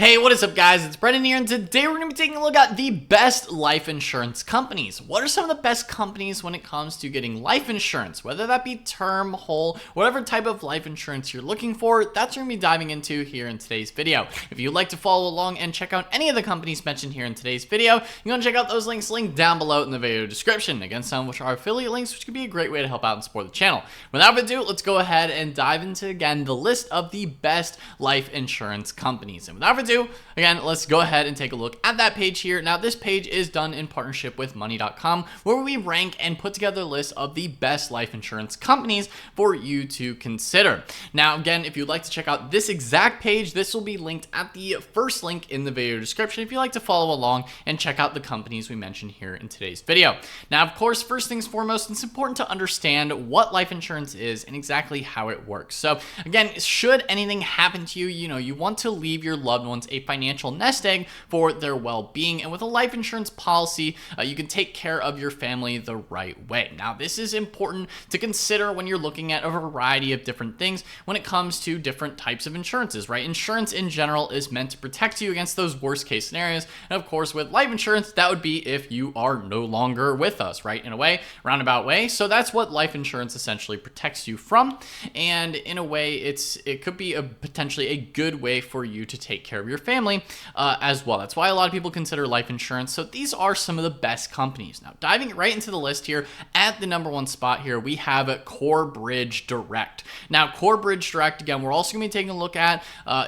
Hey, what is up guys? It's Brendan here, and today we're going to be taking a look at the best life insurance companies. What are some of the best companies when it comes to getting life insurance? Whether that be term, whole, whatever type of life insurance you're looking for, that's what we're going to be diving into here in today's video. If you'd like to follow along and check out any of the companies mentioned here in today's video, you want to check out those links linked down below in the video description. Again, some of which are affiliate links, which could be a great way to help out and support the channel. Without further ado, let's go ahead and dive into, again, the list of the best life insurance companies. And without further ado, again, let's go ahead and take a look at that page here. Now, this page is done in partnership with Money.com, where we rank and put together a list of the best life insurance companies for you to consider. Now, again, if you'd like to check out this exact page, this will be linked at the first link in the video description if you'd like to follow along and check out the companies we mentioned here in today's video. Now, of course, first things foremost, it's important to understand what life insurance is and exactly how it works. So, again, should anything happen to you, you want to leave your loved ones a financial nest egg for their well-being, and with a life insurance policy, you can take care of your family the right way. Now, this is important to consider when you're looking at a variety of different things when it comes to different types of insurances, right? Insurance in general is meant to protect you against those worst case scenarios, and of course, with life insurance, that would be if you are no longer with us, right? In a way, roundabout way. So that's what life insurance essentially protects you from, and in a way, it could be potentially a good way for you to take care of your family as well. That's why a lot of people consider life insurance. So these are some of the best companies. Now, diving right into the list here, at the #1 spot here, we have Corebridge Direct. Now, Corebridge Direct, again, we're also going to be taking a look at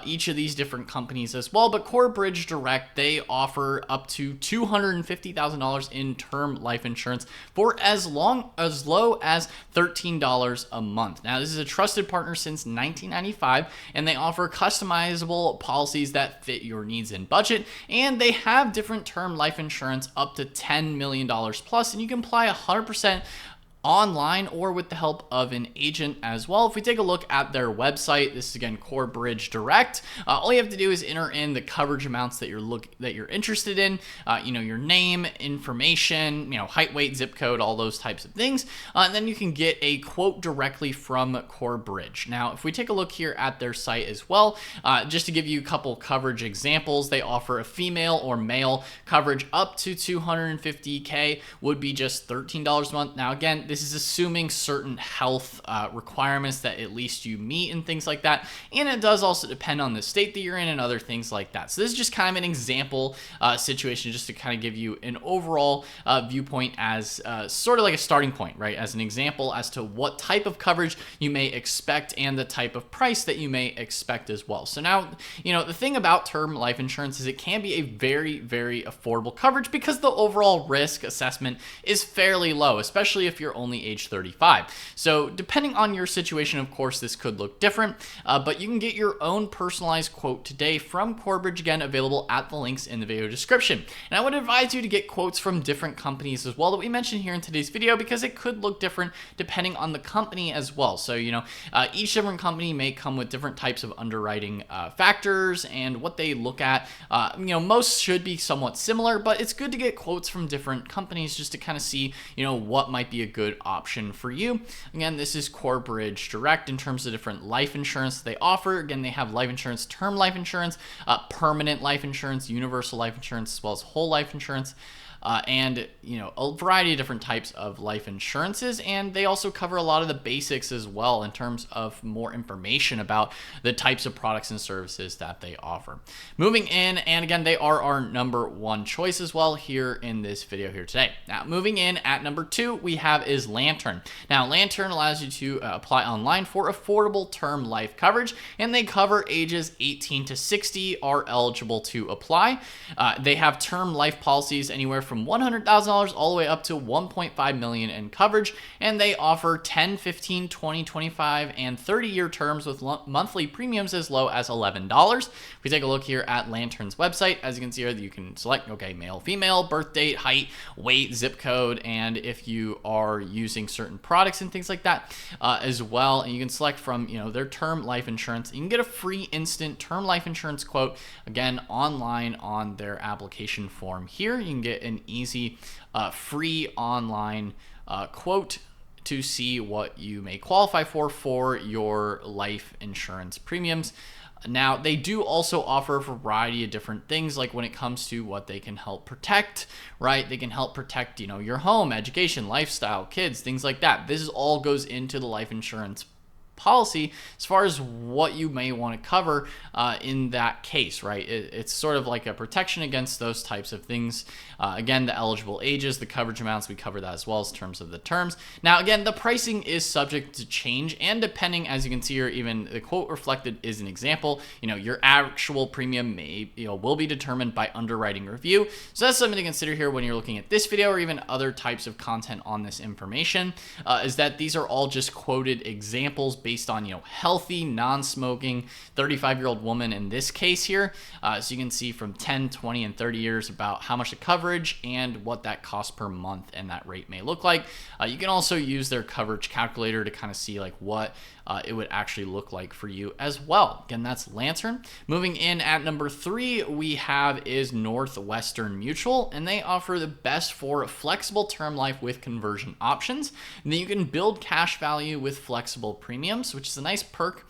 each of these different companies as well, but Corebridge Direct, they offer up to $250,000 in term life insurance for as low as $13 a month. Now, this is a trusted partner since 1995, and they offer customizable policies that fit your needs and budget, and they have different term life insurance up to $10 million plus, and you can apply 100% online or with the help of an agent as well. If we take a look at their website, this is again Corebridge Direct. All you have to do is enter in the coverage amounts that you're interested in. Your name, information, height, weight, zip code, all those types of things, and then you can get a quote directly from Corebridge. Now, if we take a look here at their site as well, just to give you a couple coverage examples, they offer a female or male coverage up to $250K would be just $13 a month. Now, again, this is assuming certain health requirements that at least you meet and things like that. And it does also depend on the state that you're in and other things like that. So this is just kind of an example situation just to kind of give you an overall viewpoint as sort of like a starting point, right? As an example as to what type of coverage you may expect and the type of price that you may expect as well. So now, the thing about term life insurance is it can be a very, very affordable coverage because the overall risk assessment is fairly low, especially if you're only age 35. So depending on your situation, of course, this could look different, but you can get your own personalized quote today from Corebridge, again, available at the links in the video description. And I would advise you to get quotes from different companies as well that we mentioned here in today's video because it could look different depending on the company as well. So, each different company may come with different types of underwriting factors and what they look at. Most should be somewhat similar, but it's good to get quotes from different companies just to kind of see, what might be a good option for you. Again, this is Corebridge Direct in terms of different life insurance they offer. Again, they have life insurance, term life insurance, permanent life insurance, universal life insurance, as well as whole life insurance. And a variety of different types of life insurances, and they also cover a lot of the basics as well in terms of more information about the types of products and services that they offer. Moving in, and again, they are our #1 choice as well here in this video here today. Now, moving in at #2, we have is Lantern. Now, Lantern allows you to apply online for affordable term life coverage, and they cover ages 18 to 60 are eligible to apply. They have term life policies anywhere from $100,000 all the way up to $1.5 million in coverage, and they offer 10, 15, 20, 25, and 30-year terms with monthly premiums as low as $11. If we take a look here at Lantern's website, as you can see here, you can select, male, female, birth date, height, weight, zip code, and if you are using certain products and things like that as well, and you can select from, their term life insurance. You can get a free instant term life insurance quote, again, online on their application form here. You can get an easy free online quote to see what you may qualify for your life insurance premiums. Now, they do also offer a variety of different things, like when it comes to what they can help protect, right? They can help protect, your home, education, lifestyle, kids, things like that. This is all goes into the life insurance policy as far as what you may want to cover in that case, right? It's sort of like a protection against those types of things. Again, the eligible ages, the coverage amounts, we cover that as well as terms of the terms. Now, again, the pricing is subject to change, and depending, as you can see here, even the quote reflected is an example. Your actual premium will be determined by underwriting review. So that's something to consider here when you're looking at this video or even other types of content on this information, is that these are all just quoted examples based on, healthy, non-smoking, 35-year-old woman in this case here. So you can see from 10, 20, and 30 years about how much the coverage and what that cost per month and that rate may look like. You can also use their coverage calculator to kind of see like what it would actually look like for you as well. Again, that's Lantern. Moving in at number 3, we have is Northwestern Mutual, and they offer the best for flexible term life with conversion options. And then you can build cash value with flexible premiums, which is a nice perk.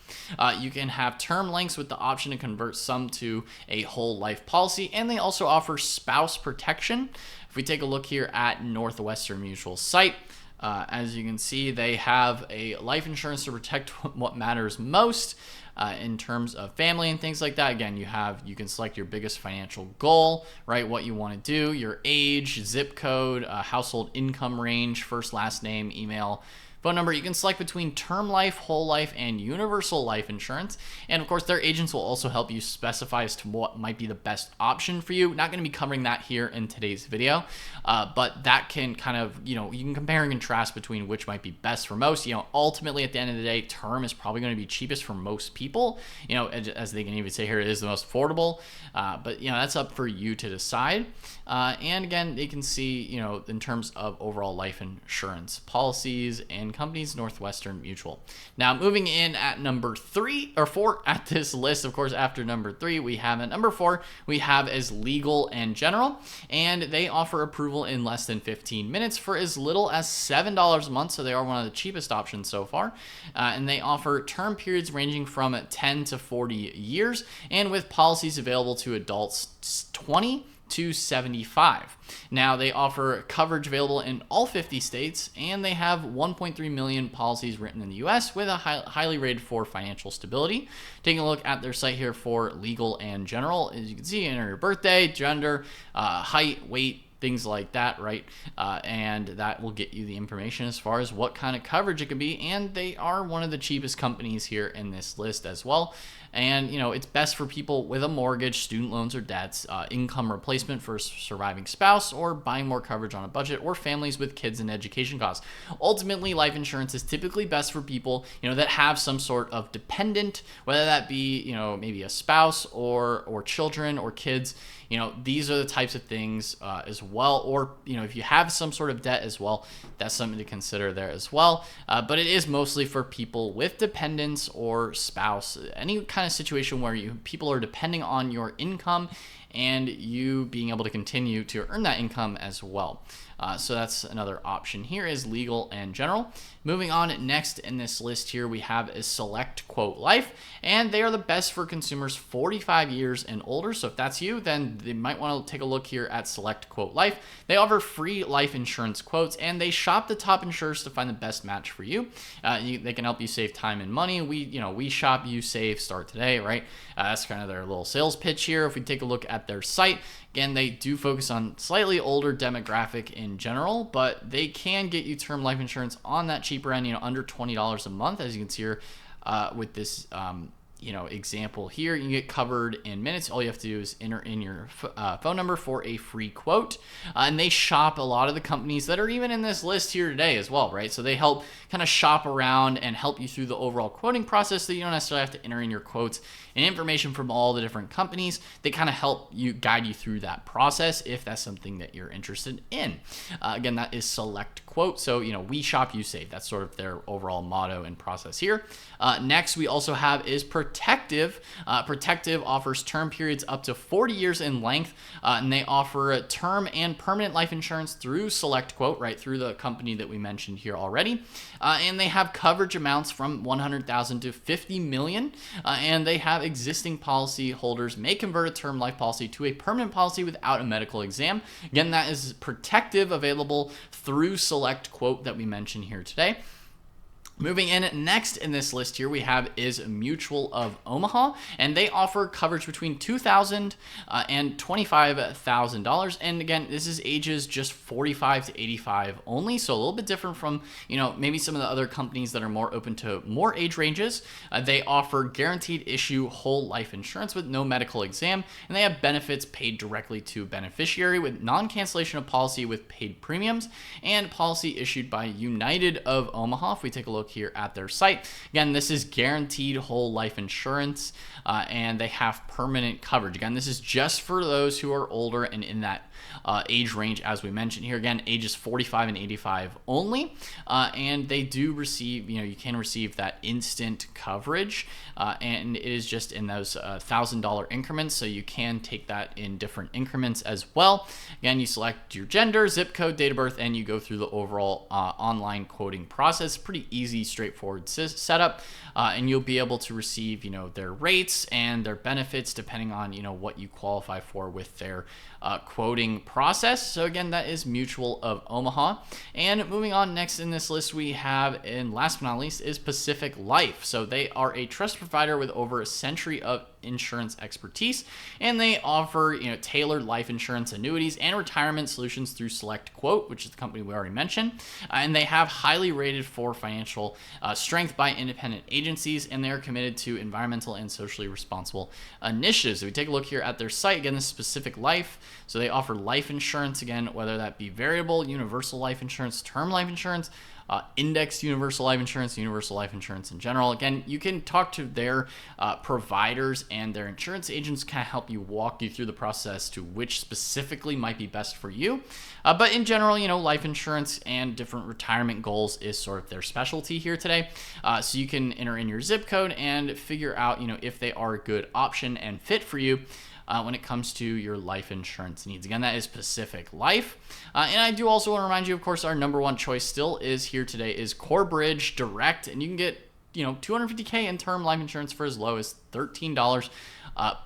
You can have term lengths with the option to convert some to a whole life policy, and they also offer spouse protection. If we take a look here at Northwestern Mutual site, as you can see, they have a life insurance to protect what matters most in terms of family and things like that. Again, you can select your biggest financial goal, right? What you want to do, your age, zip code, household income range, first, last name, email, phone number. You can select between term life, whole life, and universal life insurance. And of course, their agents will also help you specify as to what might be the best option for you. Not going to be covering that here in today's video, but that can kind of, you can compare and contrast between which might be best for most. Ultimately, at the end of the day, term is probably going to be cheapest for most people. As they can even say here, it is the most affordable. But that's up for you to decide. And again, they can see, in terms of overall life insurance policies and companies, Northwestern Mutual. Now, moving in at number 3 or 4 at this list, of course, after number 3, we have at number 4, we have as Legal and General, and they offer approval in less than 15 minutes for as little as $7 a month. So they are one of the cheapest options so far. And they offer term periods ranging from 10 to 40 years, and with policies available to adults 20 to 75. Now, they offer coverage available in all 50 states, and they have 1.3 million policies written in the US with a highly rated for financial stability. Taking a look at their site here for Legal and General, as you can see, enter your birthday, gender, height, weight, things like that, right? And that will get you the information as far as what kind of coverage it could be. And they are one of the cheapest companies here in this list as well. And, it's best for people with a mortgage, student loans or debts, income replacement for a surviving spouse, or buying more coverage on a budget, or families with kids and education costs. Ultimately, life insurance is typically best for people, that have some sort of dependent, whether that be, maybe a spouse or children or kids. These are the types of things as well. Or, if you have some sort of debt as well, that's something to consider there as well. But it is mostly for people with dependents or spouse, any kind of situation where people are depending on your income and you being able to continue to earn that income as well. So that's another option here is Legal and General. Moving on, next in this list here, we have is Select Quote Life, and they are the best for consumers 45 years and older. So if that's you, then they might want to take a look here at Select Quote Life. They offer free life insurance quotes, and they shop the top insurers to find the best match for you. They can help you save time and money. We shop, you save, start today, right? That's kind of their little sales pitch here. If we take a look at their site, again, they do focus on slightly older demographic in general, but they can get you term life insurance on that cheaper end, under $20 a month, as you can see here with this example here. You can get covered in minutes. All you have to do is enter in your phone number for a free quote. And they shop a lot of the companies that are even in this list here today as well, right? So they help kind of shop around and help you through the overall quoting process, so you don't necessarily have to enter in your quotes and information from all the different companies. They kind of help you, guide you through that process if that's something that you're interested in. Again, that is Select Quote. So, we shop, you save. That's sort of their overall motto and process here. Next, we also have is Protect Protective. Protective offers term periods up to 40 years in length, and they offer term and permanent life insurance through SelectQuote, right through the company that we mentioned here already. And they have coverage amounts from 100,000 to 50 million, and they have existing policy holders may convert a term life policy to a permanent policy without a medical exam. Again, that is Protective, available through SelectQuote that we mentioned here today. Moving in next in this list here, we have is Mutual of Omaha, and they offer coverage between $2,000 and $25,000. And again, this is ages just 45 to 85 only, so a little bit different from, maybe some of the other companies that are more open to more age ranges. They offer guaranteed issue whole life insurance with no medical exam, and they have benefits paid directly to beneficiary with non-cancellation of policy with paid premiums, and policy issued by United of Omaha. If we take a look here at their site, again, this is guaranteed whole life insurance, and they have permanent coverage. Again, this is just for those who are older and in that age range, as we mentioned here. Again, ages 45 and 85 only, and they do receive, you can receive that instant coverage, and it is just in those $1,000 increments, so you can take that in different increments as well. Again, you select your gender, zip code, date of birth, and you go through the overall online quoting process. Pretty easy, straightforward setup, and you'll be able to receive, their rates and their benefits depending on, what you qualify for with their quoting process. So again, that is Mutual of Omaha. And moving on, next in this list we have, and last but not least, is Pacific Life. So they are a trust provider with over a century of insurance expertise, and they offer tailored life insurance, annuities, and retirement solutions through SelectQuote, which is the company we already mentioned. And they have highly rated for financial strength by independent agencies, and they are committed to environmental and socially responsible initiatives. So we take a look here at their site. Again, this is Pacific Life. So they offer life insurance, again, whether that be variable, universal life insurance, term life insurance, indexed universal life insurance in general. Again, you can talk to their providers, and their insurance agents kind of help you, walk you through the process to which specifically might be best for you. But in general, life insurance and different retirement goals is sort of their specialty here today. So you can enter in your zip code and figure out, if they are a good option and fit for you when it comes to your life insurance needs. Again, that is Pacific Life. And I do also want to remind you, of course, our number one choice still is here today is Corebridge Direct, and you can get $250K in term life insurance for as low as $13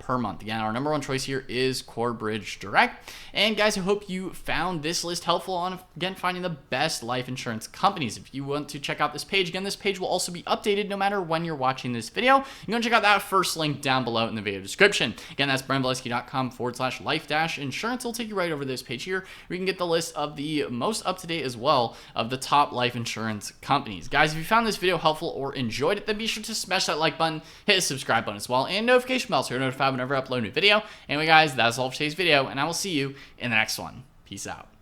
per month. Again, our number one choice here is Corebridge Direct. And guys, I hope you found this list helpful on, again, finding the best life insurance companies. If you want to check out this page, again, this page will also be updated no matter when you're watching this video. You can check out that first link down below in the video description. Again, that's BrandValesky.com/life-insurance. It'll take you right over to this page here, where you can get the list of the most up-to-date as well of the top life insurance companies. Guys, if you found this video helpful or enjoyed it, then be sure to smash that like button, hit the subscribe button as well, and notification bell so you're notified whenever I upload a new video. Anyway, guys, that's all for today's video, and I will see you in the next one. Peace out.